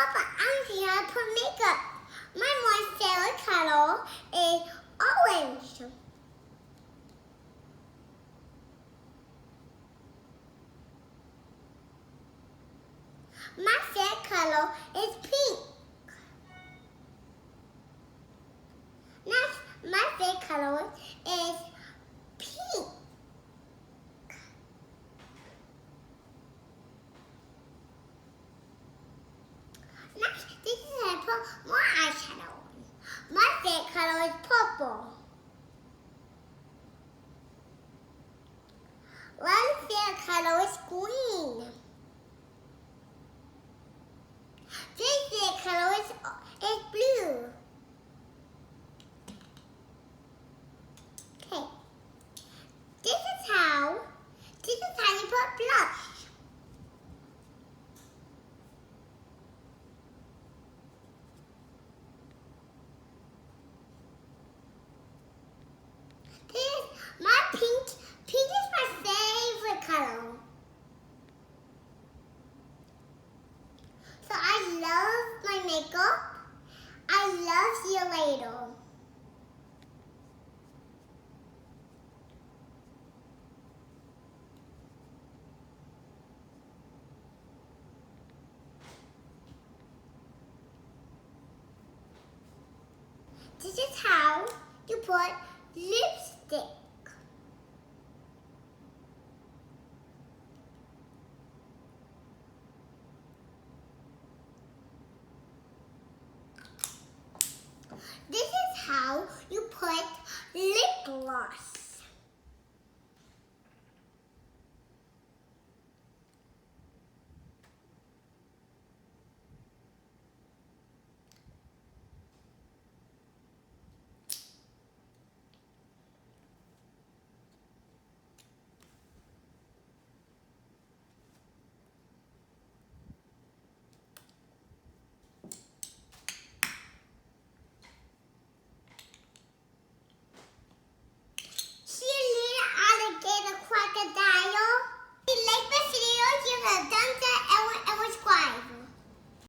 Papa, I'm here to put makeup. My favorite color is orange. My favorite color is pink. Next, my favorite color is pink. Next, this is how I put more eyeshadow on. My favorite color is purple. My favorite color is green. This favorite color is blue. Okay. This is how you put blush. My pink is my favorite color. So I love my makeup. I love see you later. This is how you put lipstick.